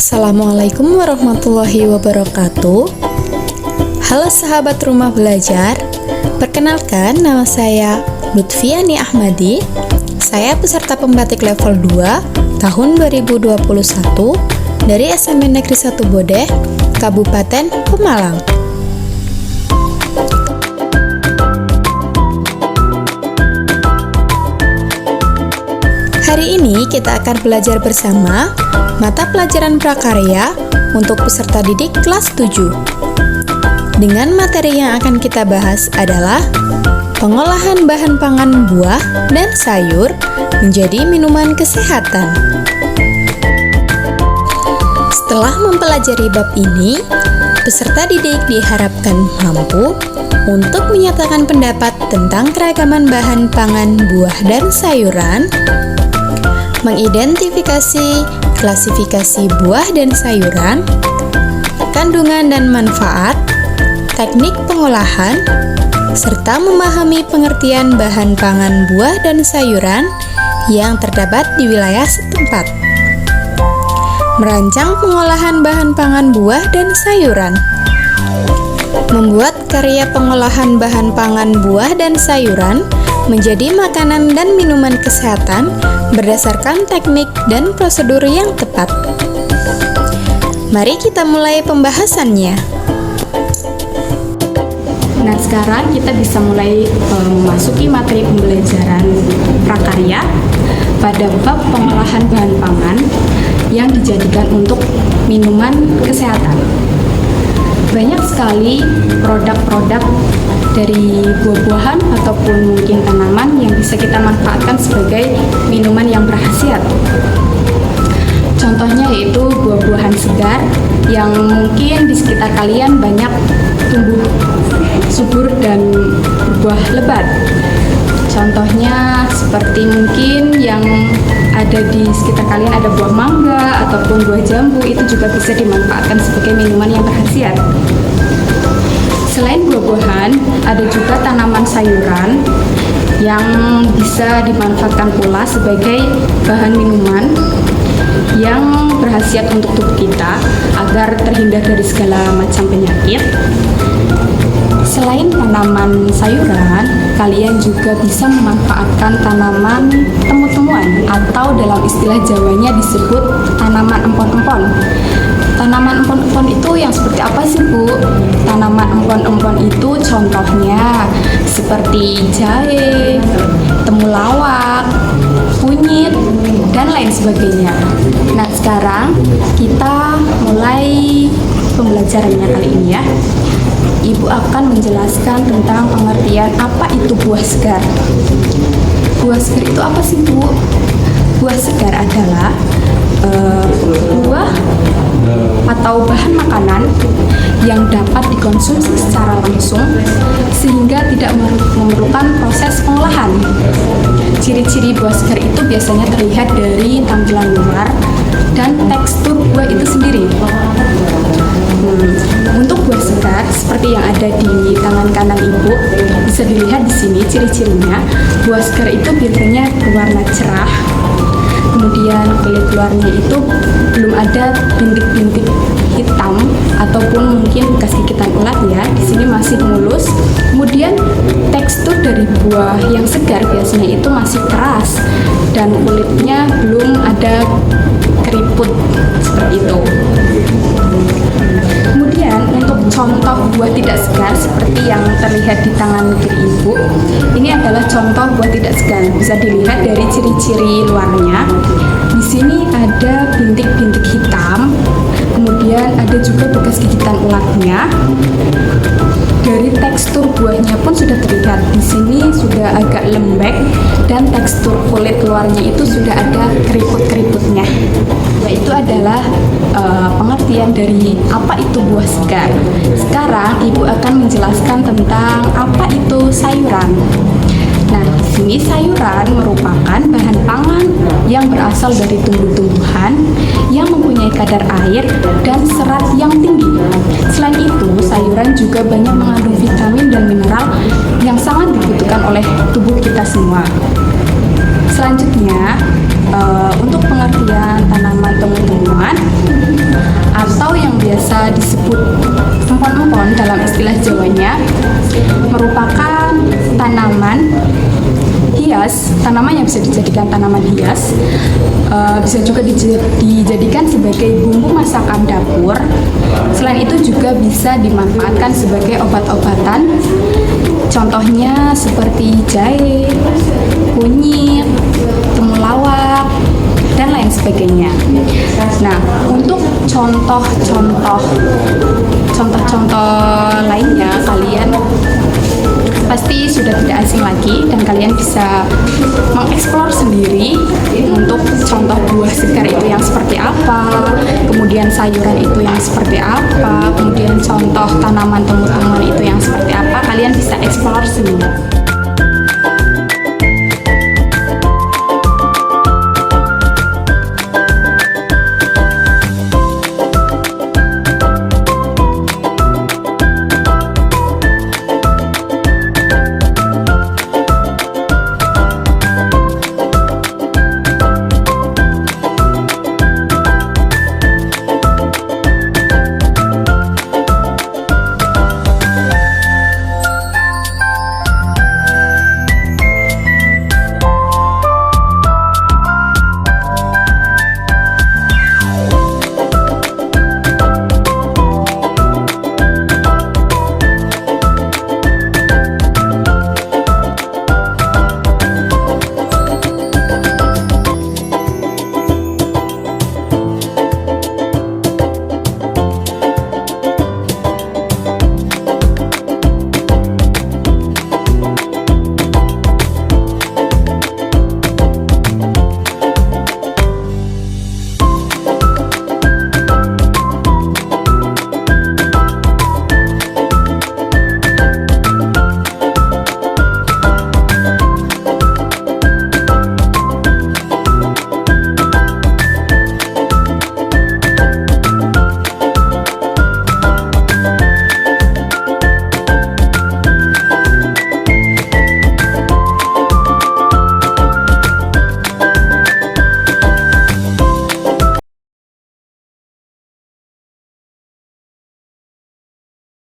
Assalamualaikum warahmatullahi wabarakatuh. Halo sahabat rumah belajar, perkenalkan nama saya Lutfiani Ahmadi. Saya peserta pembatik level 2 tahun 2021 dari SMP Negeri 1 Bodeh, Kabupaten Pemalang. Hari ini kita akan belajar bersama mata pelajaran prakarya untuk peserta didik kelas 7. Dengan materi yang akan kita bahas adalah pengolahan bahan pangan buah dan sayur menjadi minuman kesehatan. Setelah mempelajari bab ini, peserta didik diharapkan mampu untuk menyatakan pendapat tentang keragaman bahan pangan buah dan sayuran, mengidentifikasi klasifikasi buah dan sayuran, kandungan dan manfaat, teknik pengolahan, serta memahami pengertian bahan pangan buah dan sayuran yang terdapat di wilayah setempat. Merancang pengolahan bahan pangan buah dan sayuran. Membuat karya pengolahan bahan pangan buah dan sayuran menjadi makanan dan minuman kesehatan berdasarkan teknik dan prosedur yang tepat. Mari kita mulai pembahasannya. Nah, sekarang kita bisa mulai memasuki materi pembelajaran prakarya pada bab pengolahan bahan pangan yang dijadikan untuk minuman kesehatan. Banyak sekali produk-produk dari buah-buahan ataupun mungkin tanaman yang bisa kita manfaatkan sebagai minuman yang berkhasiat. Contohnya yaitu buah-buahan segar yang mungkin di sekitar kalian banyak tumbuh subur dan berbuah lebat. Contohnya seperti mungkin yang ada di sekitar kalian ada buah mangga ataupun buah jambu, itu juga bisa dimanfaatkan sebagai minuman yang berkhasiat. Selain buah-buahan, ada juga tanaman sayuran yang bisa dimanfaatkan pula sebagai bahan minuman yang berkhasiat untuk tubuh kita agar terhindar dari segala macam penyakit. Selain tanaman sayuran, kalian juga bisa memanfaatkan tanaman temu-temuan atau dalam istilah Jawanya disebut tanaman empon-empon. Tanaman empon-empon itu yang seperti apa sih, Bu? Tanaman empon-empon itu contohnya seperti jahe, temulawak, kunyit, dan lain sebagainya. Nah, sekarang kita mulai pembelajarannya kali ini ya. Ibu akan menjelaskan tentang pengertian apa itu buah segar. Buah segar itu apa sih, Bu? Buah segar adalah buah atau bahan makanan yang dapat dikonsumsi secara langsung sehingga tidak memerlukan proses pengolahan. Ciri-ciri buah segar itu biasanya terlihat dari tampilan luar dan tekstur buah itu sendiri. Untuk buah segar seperti yang ada di tangan kanan Ibu, bisa dilihat di sini ciri-cirinya. Buah segar itu biasanya berwarna cerah. Kemudian kulit luarnya itu belum ada bintik-bintik hitam ataupun mungkin bekas gigitan ulat ya. Di sini masih mulus. Kemudian tekstur dari buah yang segar biasanya itu masih keras dan kulitnya belum ada keriput seperti itu. Kemudian untuk contoh buah tidak segar seperti yang terlihat di tangan kiri Ibu, ini adalah contoh buah tidak segar. Bisa dilihat dari ciri-ciri luarnya. Di sini ada bintik-bintik hitam, kemudian ada juga bekas gigitan ulatnya. Dari tekstur buahnya pun sudah terlihat. Di sini sudah agak lembek dan tekstur kulit luarnya itu sudah ada keriput-keriputnya. Yaitu adalah pengertian dari apa itu buah segar. Sekarang Ibu akan menjelaskan tentang apa itu sayuran. Nah, di sini sayuran merupakan bahan pangan yang berasal dari tumbuh-tumbuhan yang mempunyai kadar air dan serat yang tinggi. Selain itu, sayuran juga banyak mengandung vitamin dan mineral yang sangat dibutuhkan oleh tubuh kita semua. Selanjutnya, untuk pengertian tanaman temu-temuan atau yang biasa disebut empon-empon dalam istilah Jawanya merupakan tanaman hias, tanaman yang bisa dijadikan tanaman hias, bisa juga dijadikan sebagai bumbu masakan dapur. Selain itu juga bisa dimanfaatkan sebagai obat-obatan, contohnya seperti jahe, kunyit, temulawak, dan lain sebagainya. Nah, untuk contoh-contoh lainnya kalian pasti sudah tidak asing lagi dan kalian bisa mengeksplor sendiri untuk contoh buah segar itu yang seperti apa, kemudian sayuran itu yang seperti apa, kemudian contoh tanaman temu-temuan itu yang seperti apa, kalian bisa eksplor sendiri.